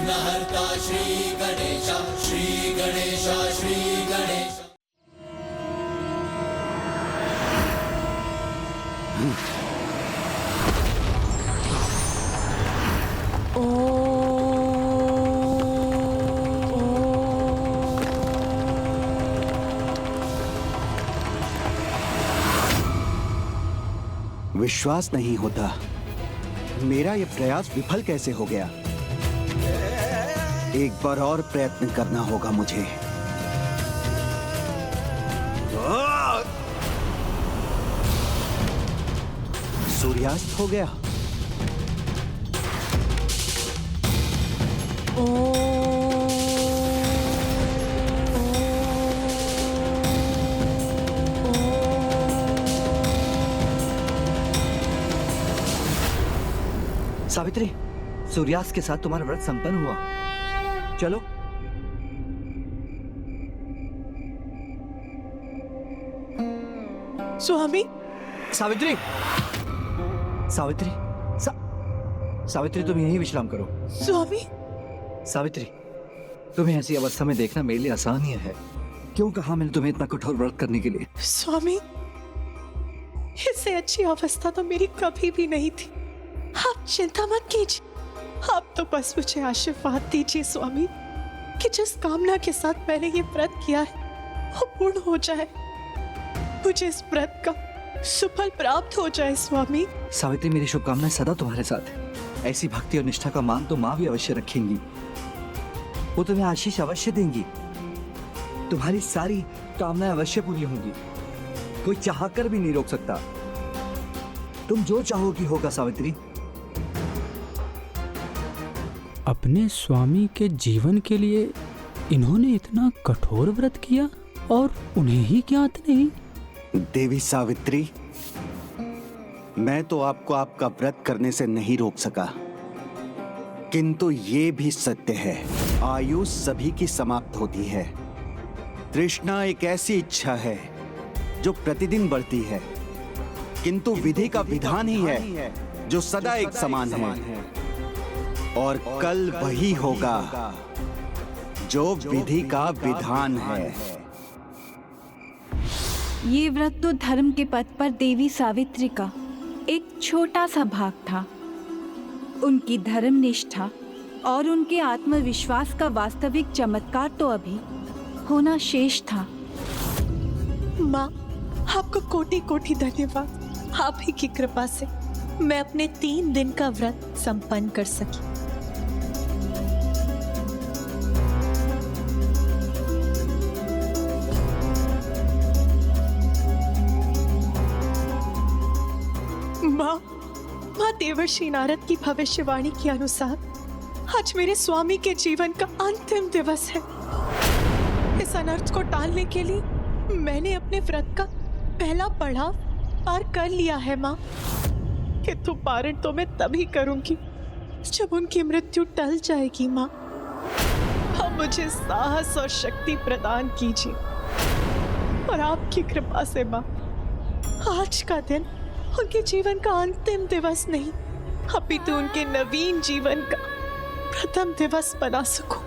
विघ्नहर्ता श्री गणेश, श्री गणेश, श्री गणेश। विश्वास नहीं होता, मेरा ये प्रयास विफल कैसे हो गया। एक बार और प्रयत्न करना होगा मुझे। सूर्यास्त हो गया। सावित्री, सूर्यास्त के साथ तुम्हारा व्रत संपन्न हुआ। चलो। स्वामी। सावित्री, सावित्री, सावित्री, तुम यहीं विश्राम करो। स्वामी। सावित्री, तुम्हें ऐसी अवस्था में देखना मेरे लिए आसान ही है। क्यों कहा मैंने तुम्हें इतना कठोर व्रत करने के लिए? स्वामी, इससे अच्छी अवस्था तो मेरी कभी भी नहीं थी। आप चिंता मत कीजिए, आप तो बस मुझे आशीर्वाद दीजिए स्वामी कि जिस कामना के साथ मैंने ये व्रत किया है वो पूर्ण हो जाए, मुझे इस व्रत का सुफल प्राप्त हो जाए स्वामी। सावित्री, मेरी शुभकामनाएं सदा तुम्हारे साथ है। ऐसी भक्ति और निष्ठा का मान तो माँ भी अवश्य रखेंगी। वो तुम्हें आशीष अवश्य देंगी। तुम्हारी सारी कामनाएं अवश्य पूरी होंगी। कोई चाहकर भी नहीं रोक सकता। तुम जो चाहोगी होगा सावित्री। अपने स्वामी के जीवन के लिए इन्होंने इतना कठोर व्रत किया और उन्हें ही ज्ञात नहीं। देवी सावित्री, मैं तो आपको आपका व्रत करने से नहीं रोक सका, किंतु ये भी सत्य है, आयु सभी की समाप्त होती है। तृष्णा एक ऐसी इच्छा है जो प्रतिदिन बढ़ती है, किंतु विधि का विधान ही है जो सदा एक समान है। और कल वही होगा जो विधि का विधान है। ये व्रत तो धर्म के पथ पर देवी सावित्री का एक छोटा सा भाग था। उनकी धर्म निष्ठा और उनके आत्मविश्वास का वास्तविक चमत्कार तो अभी होना शेष था। माँ, आपको कोटि कोटि धन्यवाद। आप ही की कृपा से मैं अपने 3 दिन का व्रत संपन्न कर सकी। माँ, देवर्षि नारद की भविष्यवाणी के अनुसार आज मेरे स्वामी के जीवन का अंतिम दिवस है। इस अनर्थ को टालने के लिए मैंने अपने व्रत का पहला पड़ाव पार कर लिया है माँ। किंतु पारण तो मैं तभी करूंगी जब उनकी मृत्यु टल जाएगी माँ। अब मुझे साहस और शक्ति प्रदान कीजिए और आपकी कृपा से माँ आज का दिन उनके जीवन का अंतिम दिवस नहीं, अपितु उनके नवीन जीवन का प्रथम दिवस बना सकूं।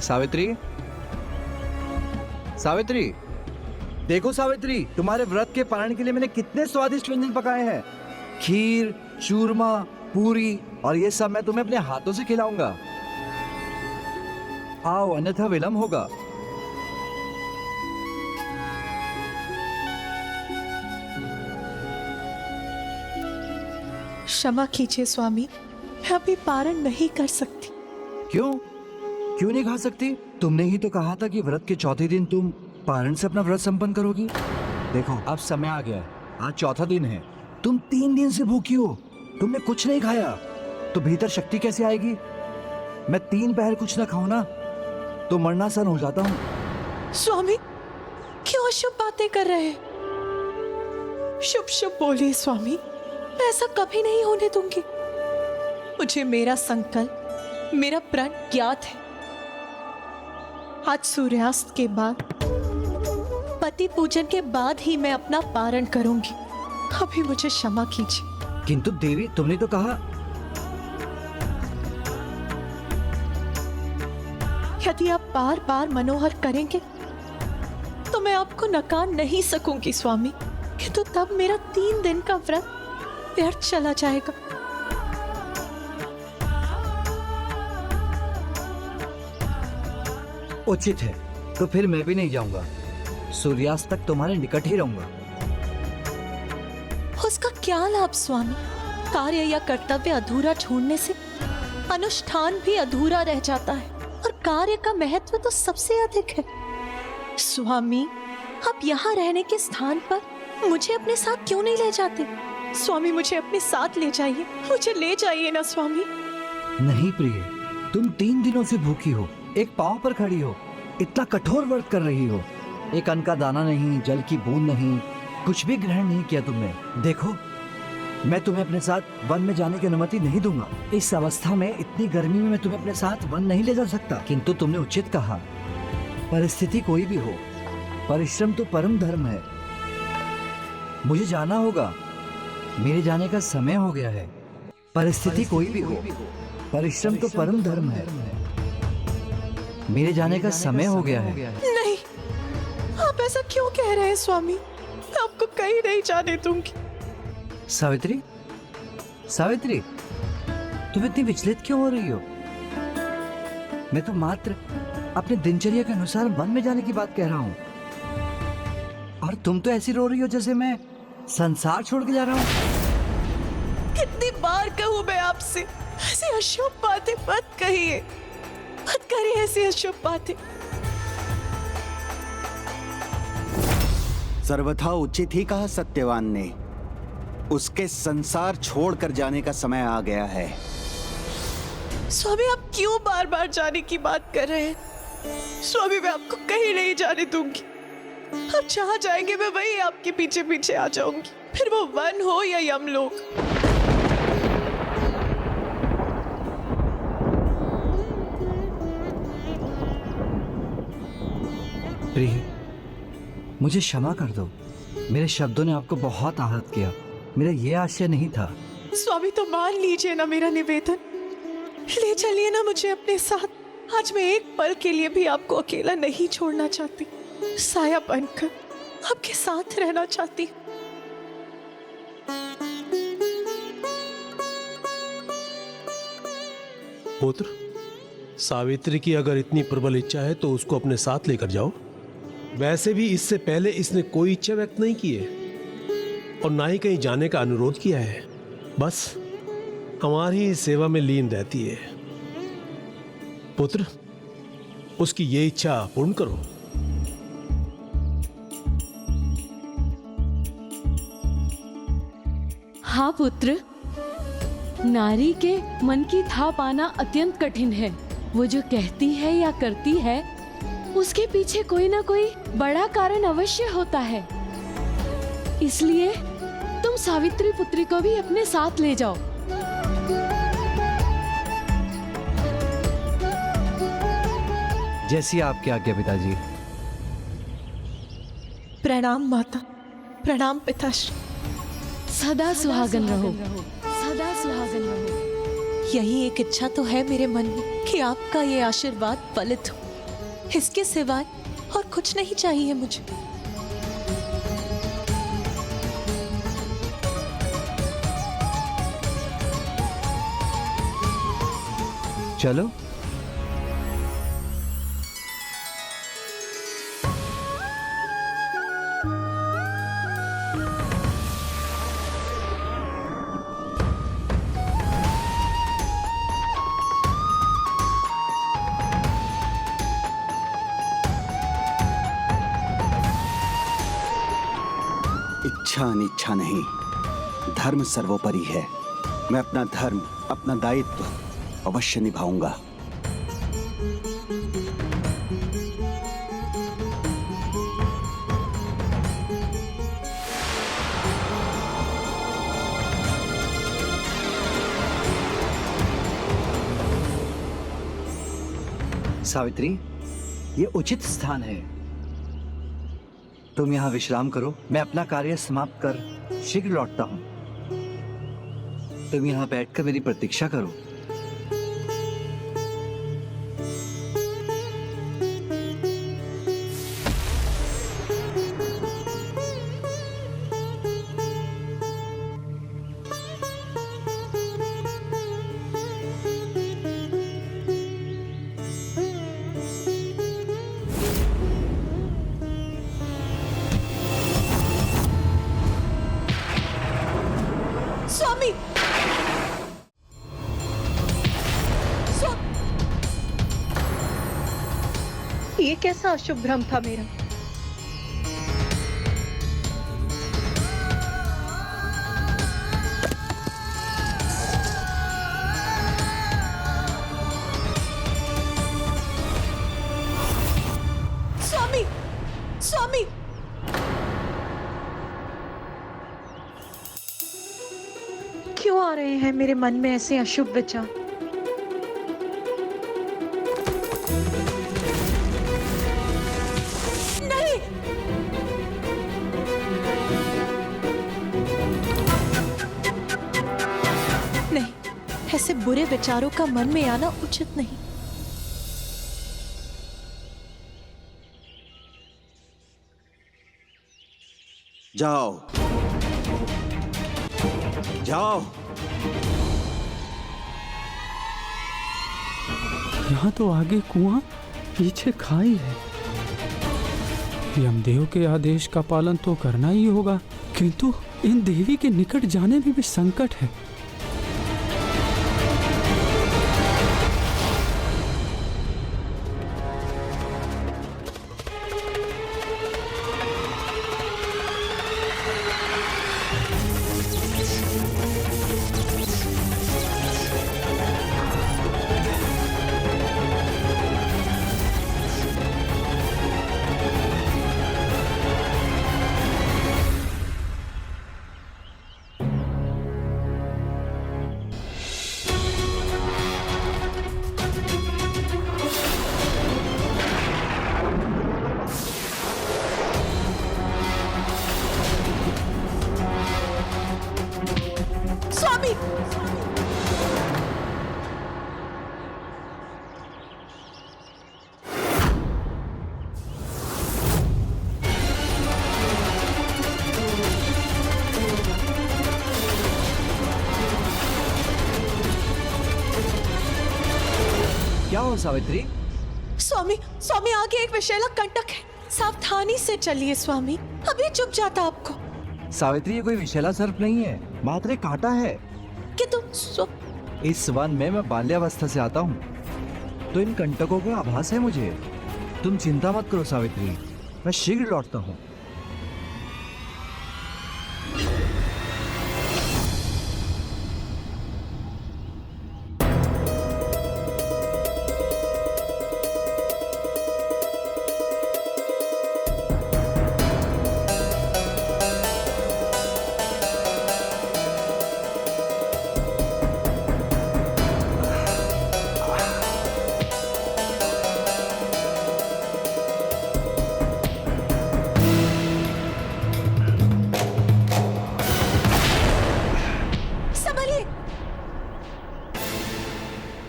सावित्री, सावित्री, देखो सावित्री, तुम्हारे व्रत के पारण के लिए मैंने कितने स्वादिष्ट व्यंजन पकाए हैं। खीर, चूरमा, पूरी, और ये सब मैं तुम्हें अपने हाथों से खिलाऊंगा। आओ, अन्यथा विलंब होगा। क्षमा कीजिए स्वामी, मैं अभी पारण नहीं कर सकती। क्यों? क्यों नहीं खा सकती? तुमने ही तो कहा था कि व्रत के चौथे दिन तुम पारण से अपना व्रत संपन्न करोगी। देखो अब समय आ गया है, आज चौथा दिन है, तुम 3 दिन से भूखी हो, तुमने कुछ नहीं खाया, तो भीतर शक्ति कैसे आएगी? मैं 3 पहर कुछ ना खाऊं ना तो मरणासन हो जाता हूँ। स्वामी क्यों अशुभ बातें कर रहे हैं? शुभ शुभ बोलिए स्वामी, मैं ऐसा कभी नहीं होने दूंगी। मुझे मेरा संकल्प, मेरा प्रण ज्ञात है। आज सूर्यास्त के बाद, पति पूजन के बाद ही मैं अपना पारण करूंगी। अभी मुझे क्षमा कीजिए। किंतु देवी, तुमने तो कहा। यदि आप बार बार मनोहर करेंगे तो मैं आपको नकार नहीं सकूंगी स्वामी, किंतु तब मेरा 3 दिन का व्रत व्यर्थ चला जाएगा। उचित है, तो फिर मैं भी नहीं जाऊंगा, सूर्यास्त तक तुम्हारे निकट ही रहूंगा। उसका क्या लाभ स्वामी? कार्य या कर्तव्य अधूरा छोड़ने से अनुष्ठान भी अधूरा रह जाता है, और कार्य का महत्व तो सबसे अधिक है। स्वामी, आप यहाँ रहने के स्थान पर मुझे अपने साथ क्यों नहीं ले जाते? स्वामी, मुझे अपने साथ ले जाइए, मुझे ले जाइए ना स्वामी। नहीं प्रिय, तुम 3 दिनों से भूखी हो, एक पांव पर खड़ी हो, इतना कठोर व्रत कर रही हो, एक अन्न का दाना नहीं, जल की बूंद नहीं, कुछ भी ग्रहण नहीं किया तुमने। देखो, मैं तुम्हें अपने साथ वन में जाने की अनुमति नहीं दूंगा। इस अवस्था में, इतनी गर्मी में मैं तुम्हें अपने साथ वन नहीं ले जा सकता। किंतु तुमने उचित कहा, परिस्थिति कोई भी हो, परिश्रम तो परम धर्म है। मुझे जाना होगा, मेरे जाने का समय हो गया है। परिस्थिति कोई भी हो, परिश्रम तो परम धर्म है। मेरे जाने का समय हो गया है। नहीं, आप ऐसा क्यों कह रहे हैं स्वामी? मैं आपको कहीं नहीं जाने दूंगी। सावित्री, सावित्री, तुम इतनी विचलित क्यों हो रही हो? मैं तो मात्र अपने दिनचर्या के अनुसार वन में जाने की बात कह रहा हूँ, और तुम तो ऐसी रो रही हो जैसे मैं संसार छोड़ के जा रहा हूँ। कितनी बार कहूँ मैं आपसे, ऐसी अशुभ बातें मत कहिए, मत करिए ऐसी अशुभ बातें। सर्वथा उचित ही कहा सत्यवान ने। उसके संसार छोड़कर जाने का समय आ गया है। स्वामी, आप क्यों बार बार जाने की बात कर रहे हैं? स्वामी, मैं आपको कहीं नहीं जाने दूंगी। आप जहां जाएंगे मैं वही आपके पीछे पीछे आ जाऊंगी, फिर वो वन हो या यमलोक। प्रिय, मुझे क्षमा कर दो, मेरे शब्दों ने आपको बहुत आहत किया। मेरा ये आशय नहीं था। स्वामी, तो मान लीजिए ना मेरा निवेदन, ले चलिए ना मुझे अपने साथ। आज मैं एक पल के लिए भी आपको अकेला नहीं छोड़ना चाहती, साया बनकर आपके साथ रहना चाहती। पुत्र, सावित्री की अगर इतनी प्रबल इच्छा है तो उसको अपने साथ लेकर जाओ। वैसे भी इससे पहले इसने कोई इच्छा व्यक्त नहीं की है और ना ही कहीं जाने का अनुरोध किया है। बस हमारी ही सेवा में लीन रहती है। पुत्र, उसकी ये इच्छा पूर्ण करो। हाँ पुत्र, नारी के मन की था पाना अत्यंत कठिन है। वो जो कहती है या करती है, उसके पीछे कोई ना कोई बड़ा कारण अवश्य होता है। इसलिए तुम सावित्री पुत्री को भी अपने साथ ले जाओ। जैसी आपकी आज्ञा पिताजी। प्रणाम माता, प्रणाम पिताश्री। सदा सुहागन रहो, सदा सुहागन रहो। यही एक इच्छा तो है मेरे मन में कि आपका ये आशीर्वाद फलित हो। इसके सिवाय और कुछ नहीं चाहिए मुझे। चलो। इच्छा अनिच्छा नहीं, धर्म सर्वोपरि है। मैं अपना धर्म, अपना दायित्व अवश्य निभाऊंगा। सावित्री, ये उचित स्थान है। तुम यहाँ विश्राम करो, मैं अपना कार्य समाप्त कर शीघ्र लौटता हूँ। तुम यहाँ बैठकर मेरी प्रतीक्षा करो। स्वामी, ये कैसा अशुभ भ्रम था मेरा। स्वामी, स्वामी, क्यों आ रहे हैं मेरे मन में ऐसे अशुभ विचार। नहीं, नहीं, ऐसे बुरे विचारों का मन में आना उचित नहीं। जाओ, जाओ। यहाँ तो आगे कुआं, पीछे खाई है। यमदेव के आदेश का पालन तो करना ही होगा, किंतु इन देवी के निकट जाने में भी संकट है। स्वामी, क्या हो सावित्री? स्वामी, स्वामी, आगे एक विषैला कंटक है, सावधानी से चलिए स्वामी, अभी चुप जाता आपको। सावित्री, ये कोई विषैला सर्प नहीं है, मात्र एक कांटा है। कि तुम इस वन में मैं बाल्यावस्था से आता हूँ, तो इन कंटकों का आभास है मुझे। तुम चिंता मत करो सावित्री, मैं शीघ्र लौटता हूँ।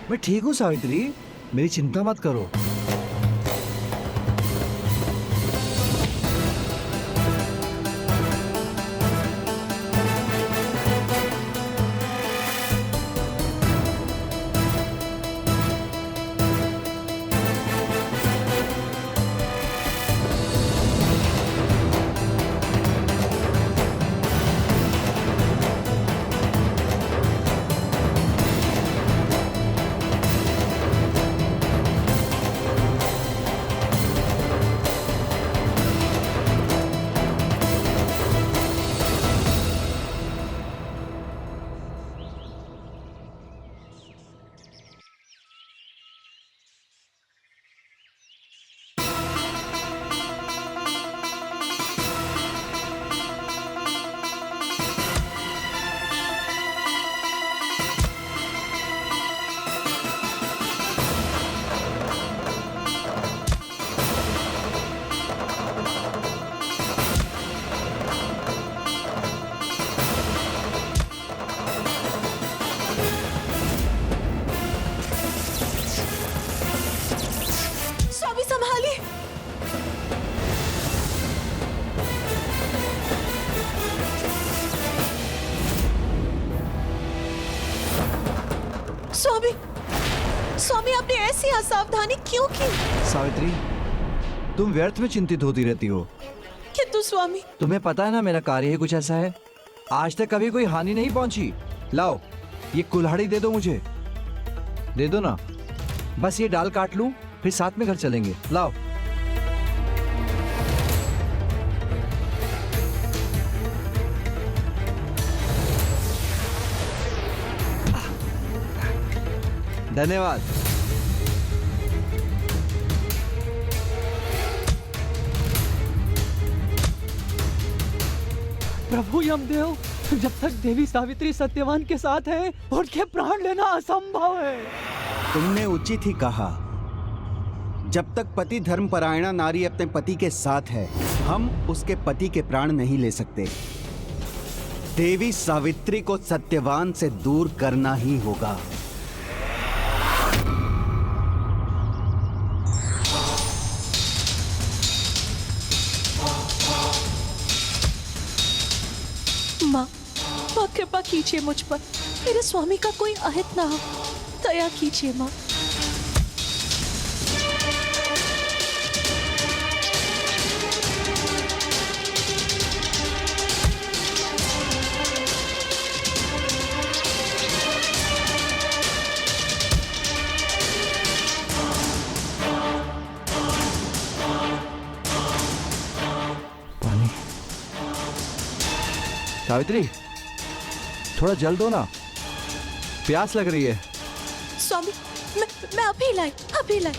मैं ठीक हूँ सावित्री, मेरी चिंता मत करो। ऐसी असावधानी क्यों की? सावित्री, तुम व्यर्थ में चिंतित होती रहती हो। किंतु स्वामी, तुम्हें पता है ना मेरा कार्य ही कुछ ऐसा है। आज तक कभी कोई हानि नहीं पहुंची। लाओ, ये कुल्हाड़ी दे दो मुझे, दे दो ना। बस ये डाल काट लूं, फिर साथ में घर चलेंगे। लाओ। धन्यवाद। प्रभु यमदेव, जब तक देवी सावित्री सत्यवान के साथ है, उनके प्राण लेना असंभव है। तुमने उचित ही कहा। जब तक पति धर्मपरायणा नारी अपने पति के साथ है, हम उसके पति के प्राण नहीं ले सकते। देवी सावित्री को सत्यवान से दूर करना ही होगा। माँ, माँ कृपा कीजिए मुझ पर। मेरे स्वामी का कोई अहित ना हो, दया कीजिए माँ। पानी। सावित्री, थोड़ा जल दो ना, प्यास लग रही है। स्वामी, मैं अभी लाई, अभी लाई।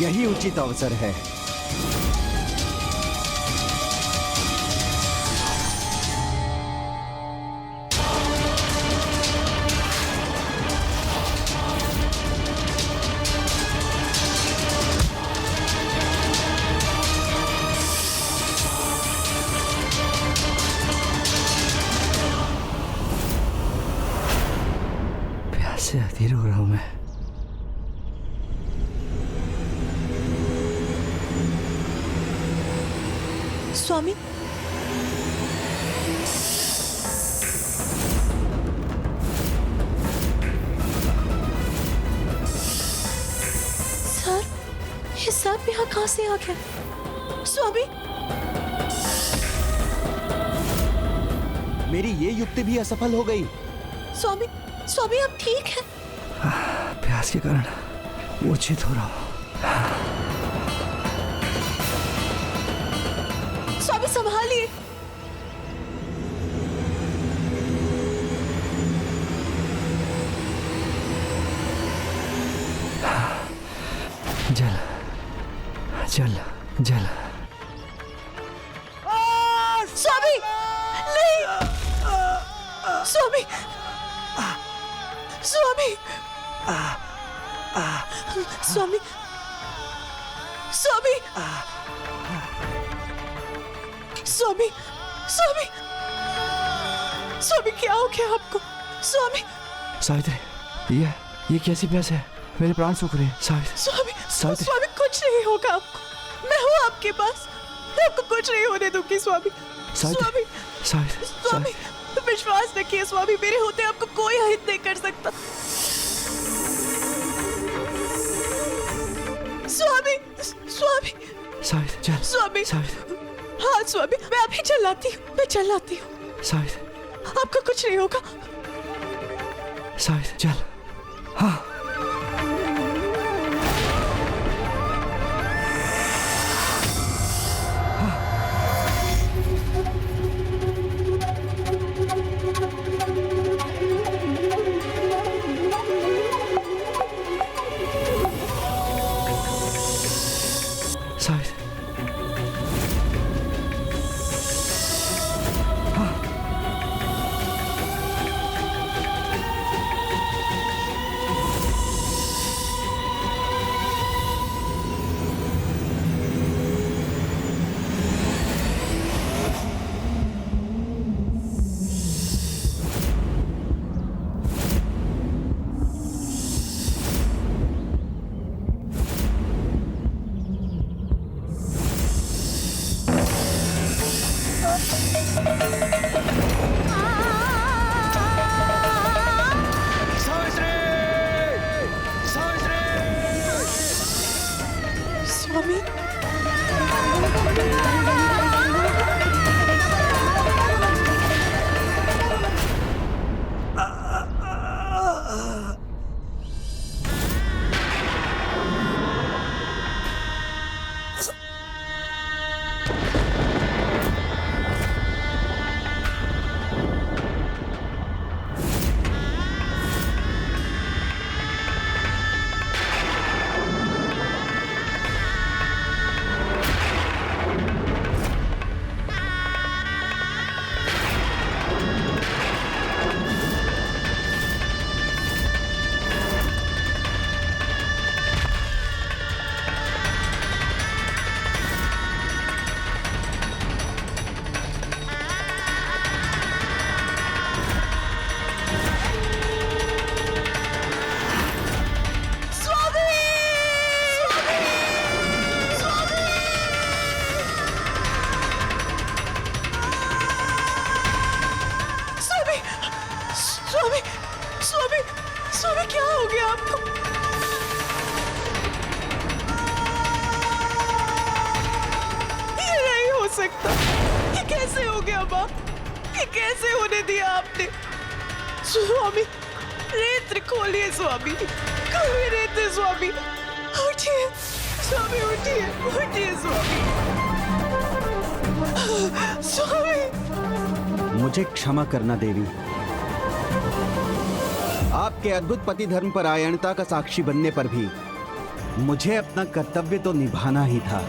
यही उचित अवसर है। प्यास से अधीर हो रहा हूं मैं। स्वामी, सर, ये सब यहाँ कहाँ से आ गया? स्वामी, मेरी ये युक्ति भी असफल हो गई। स्वामी, स्वामी आप ठीक हैं? प्यास के कारण मूर्छित हो रहा हूं। स्वामी संभालिए। जल, जल, जल। स्वामी, नहीं, स्वामी, स्वामी, स्वामी, स्वामी, स्वामी, स्वामी, स्वामी, क्या हो गया आपको? स्वामी, सावित्री, ये कैसी प्यास है? मेरे प्राण सूख रहे हैं। सावित्री, स्वामी, सावित्री। स्वामी, कुछ नहीं होगा आपको। मैं हूँ आपके पास, मैं आपको कुछ नहीं होने दूंगी। स्वामी, स्वामी, सावित्री, स्वामी, विश्वास रखिए स्वामी, मेरे होते आपको कोई अहित नहीं कर सकता। स्वामी, स्वामी, सावित्री, चल। स्वामी, सावित्री, हाँ स्वामी, मैं अभी चलाती हूँ, मैं चलाती हूँ। सावित्री, आपको कुछ नहीं होगा। सावित्री, चल। हाँ। सावित्री, हाँ। स्वामी स्वामी स्वामी क्या हो गया आपको? ये नहीं हो सकता। ये कैसे हो गया माँ? ये कैसे होने दिया आपने? स्वामी नेत्र खोलिए स्वामी, खोलिए नेत्र स्वामी, उठिए स्वामी, उठिए उठिए स्वामी, स्वामी। मुझे क्षमा करना देवी। आपके अद्भुत पति धर्म परायणता का साक्षी बनने पर भी मुझे अपना कर्तव्य तो निभाना ही था।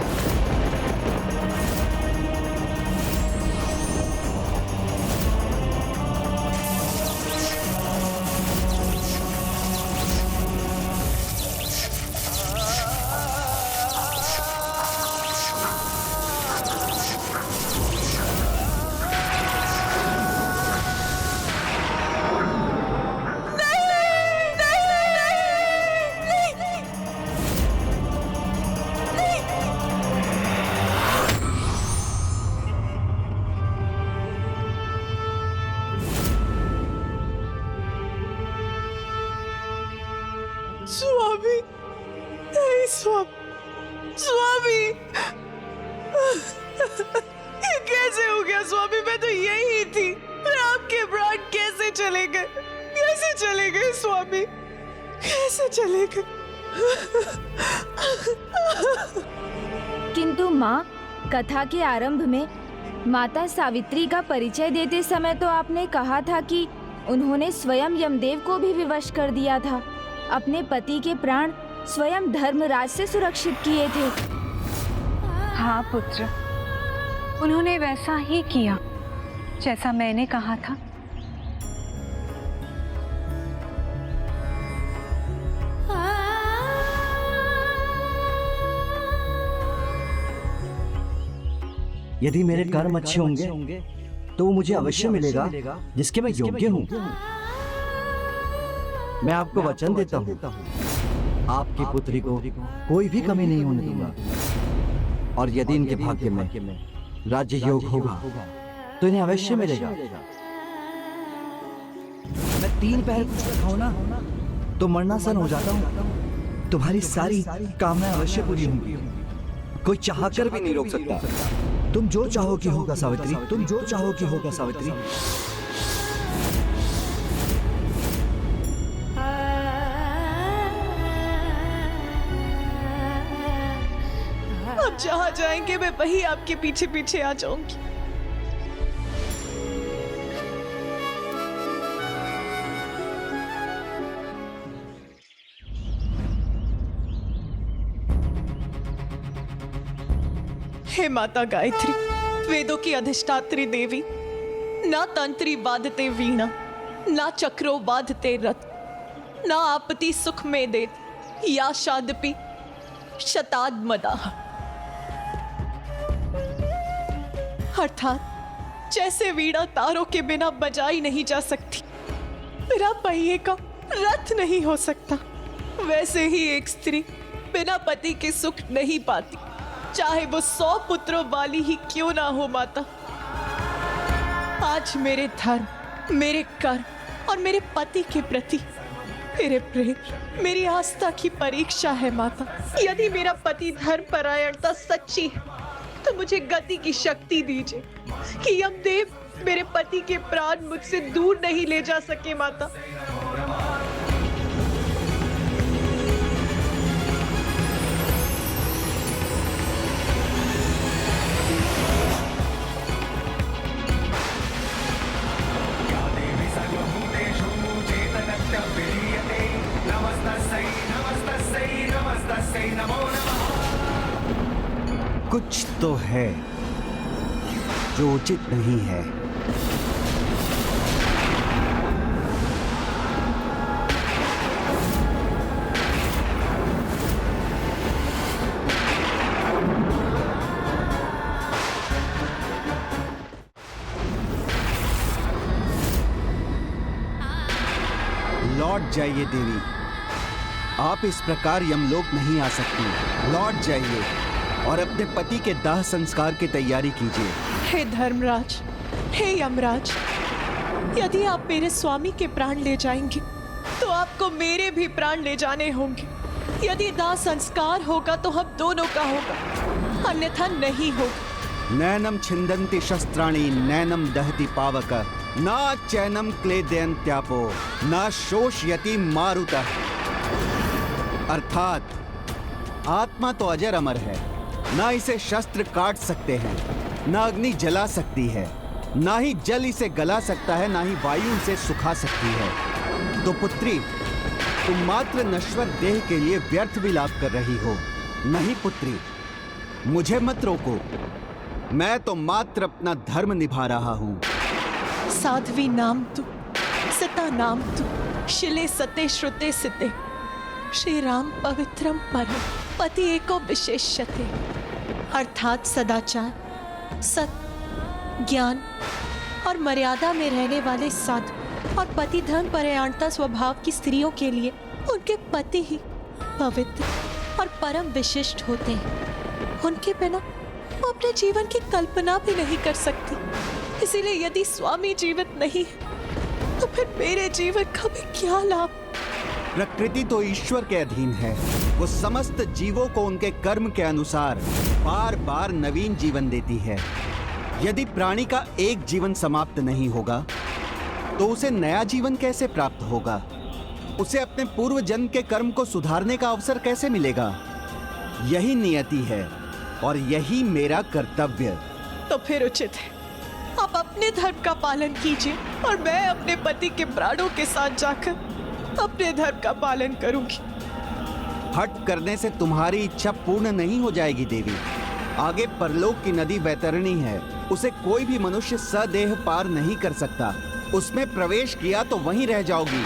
स्वामी नहीं स्वामी, ये कैसे हो गया स्वामी? मैं तो यही थी, पर आपके प्राण कैसे चले गए? कैसे चले गए स्वामी? कैसे चले गए? किंतु माँ, कथा के आरंभ में माता सावित्री का परिचय देते समय तो आपने कहा था कि उन्होंने स्वयं यमदेव को भी विवश कर दिया था। अपने पति के प्राण स्वयं धर्मराज से सुरक्षित किए थे। हाँ पुत्र, उन्होंने वैसा ही किया जैसा मैंने कहा था। यदि मेरे कर्म अच्छे होंगे तो वो मुझे अवश्य मिलेगा जिसके मैं योग्य हूँ। मैं आपको वचन देता हूँ, आपकी पुत्री को कोई भी कमी नहीं होने दूंगा। और यदि इनके भाग्य में राज्य योग होगा तो इन्हें अवश्य मिलेगा। मैं 3 पहर कुछ खाऊं ना तो मरणासन हो जाता हूँ। तुम्हारी सारी कामनाएं अवश्य पूरी होंगी, कोई चाहकर भी नहीं रोक सकता। तुम जो चाहो कि होगा सावित्री, तुम जो चाहो कि होगा सावित्री। आप जहाँ जाएंगे मैं वही आपके पीछे पीछे आ जाऊंगी। हे माता गायत्री, वेदों की अधिष्ठात्री देवी, ना तंत्री बाधते वीणा, ना चक्रो बाधते रथ, ना आपति सुख में देत, या शादपि शताद मदाह। अर्थात जैसे वीणा तारों के बिना बजाई नहीं जा सकती, बिना पहिए का रथ नहीं हो सकता, वैसे ही एक स्त्री बिना पति के सुख नहीं पाती, चाहे वो 100 पुत्रों वाली ही क्यों ना हो माता। आज मेरे धर्म, मेरे कर्म और मेरे पति के प्रति मेरे प्रेम, मेरी आस्था की परीक्षा है माता। यदि मेरा पति धर्म परायणता सच्ची है तो मुझे गति की शक्ति दीजिए कि यमदेव मेरे पति के प्राण मुझसे दूर नहीं ले जा सके माता। कुछ तो है जो उचित नहीं है। लौट जाइए देवी, आप इस प्रकार यमलोक नहीं आ सकती। लौट जाइए और अपने पति के दाह संस्कार की तैयारी कीजिए। हे धर्मराज, हे यमराज, यदि आप मेरे स्वामी के प्राण ले जाएंगे तो आपको मेरे भी प्राण ले जाने होंगे। यदि दाह संस्कार होगा तो हम दोनों का होगा, अन्यथा नहीं होगा। नैनम छिंदन्ति शस्त्राणि नैनम दहति पावक ना चैनम क्लेदयन्त्यापो ना शोषयति मारुतः। अर्थात आत्मा तो अजर अमर है, ना इसे शस्त्र काट सकते हैं, ना अग्नि जला सकती है, ना ही जल इसे गला सकता है, ना ही वायु इसे सुखा सकती है। तो पुत्री, तुम मात्र नश्वर देह के लिए व्यर्थ विलाप कर रही हो। नहीं पुत्री, मुझे मत रोको, मैं तो मात्र अपना धर्म निभा रहा हूं। साध्वी नाम तु सता नाम तु शिले सते श्रुते सिते श्री राम पवित्रम परम पति एको विशेष्यते। अर्थात सदाचार, सत, ज्ञान और मर्यादा में रहने वाले साधु और पति धर्म परायणता स्वभाव की स्त्रियों के लिए उनके पति ही पवित्र और परम विशिष्ट होते हैं। उनके बिना वो अपने जीवन की कल्पना भी नहीं कर सकती। इसीलिए यदि स्वामी जीवित नहीं है तो फिर मेरे जीवन का भी क्या लाभ। प्रकृति तो ईश्वर के अधीन है, वो समस्त जीवों को उनके कर्म के अनुसार बार बार नवीन जीवन देती है। यदि प्राणी का एक जीवन समाप्त नहीं होगा तो उसे नया जीवन कैसे प्राप्त होगा? उसे अपने पूर्व जन्म के कर्म को सुधारने का अवसर कैसे मिलेगा? यही नियति है और यही मेरा कर्तव्य। तो फिर उचित है आप अपने धर्म का पालन कीजिए और मैं अपने पति के प्राणों के साथ जाकर अपने धर्म का पालन करूंगी। हट करने से तुम्हारी इच्छा पूर्ण नहीं हो जाएगी देवी। आगे परलोक की नदी वैतरणी है, उसे कोई भी मनुष्य सदेह पार नहीं कर सकता। उसमें प्रवेश किया तो वहीं रह जाओगी।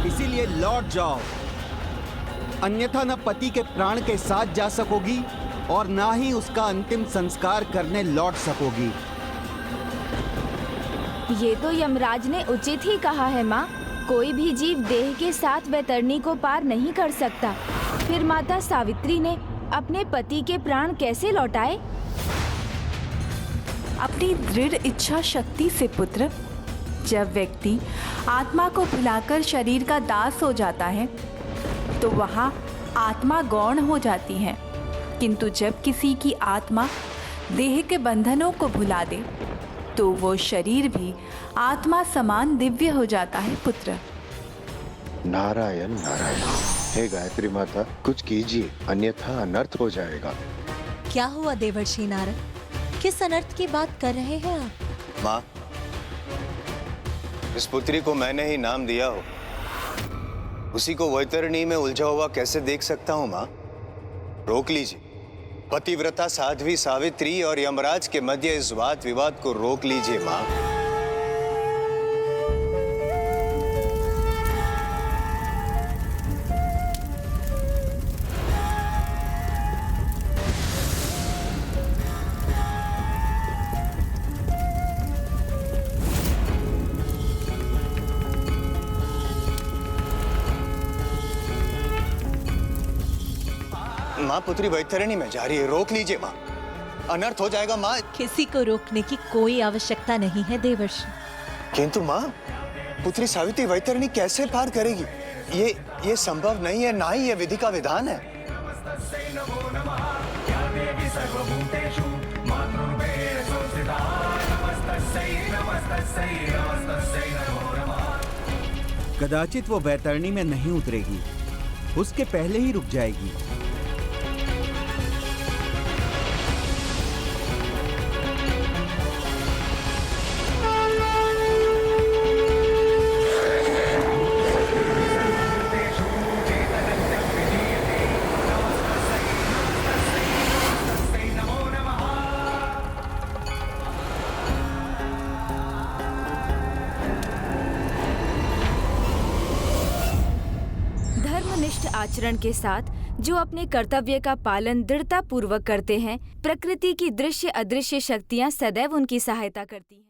इसीलिए लौट जाओ, अन्यथा न पति के प्राण के साथ जा सकोगी और ना ही उसका अंतिम संस्कार करने लौट सकोगी। ये तो यमराज ने उचित ही कहा है माँ। कोई भी जीव देह के साथ वैतरणी को पार नहीं कर सकता। फिर माता सावित्री ने अपने पति के प्राण कैसे लौटाए? अपनी दृढ़ इच्छा शक्ति से पुत्र। जब व्यक्ति आत्मा को भुलाकर शरीर का दास हो जाता है तो वहाँ आत्मा गौण हो जाती है, किंतु जब किसी की आत्मा देह के बंधनों को भुला दे तो वो शरीर भी आत्मा समान दिव्य हो जाता है पुत्र। नारायण नारायण। हे गायत्री माता, कुछ कीजिए अन्यथा अनर्थ हो जाएगा। क्या हुआ देवर्षि नारद, किस अनर्थ की बात कर रहे हैं आप? माँ, इस पुत्री को मैंने ही नाम दिया हो, उसी को वैतरणी में उलझा हुआ कैसे देख सकता हूँ माँ? रोक लीजिए। पतिव्रता साध्वी सावित्री और यमराज के मध्य इस वाद विवाद को रोक लीजिए माँ। माँ, पुत्री वैतरणी में जा रही है, रोक लीजिए माँ, अनर्थ हो जाएगा माँ। किसी को रोकने की कोई आवश्यकता नहीं है देवर्षि। किंतु माँ, पुत्री सावित्री वैतरणी कैसे पार करेगी? ये संभव नहीं है, ना ही ये विधि का विधान है। कदाचित वो वैतरणी में नहीं उतरेगी, उसके पहले ही रुक जाएगी। धर्मनिष्ठ आचरण के साथ जो अपने कर्तव्य का पालन दृढ़ता पूर्वक करते हैं, प्रकृति की दृश्य अदृश्य शक्तियां सदैव उनकी सहायता करती हैं।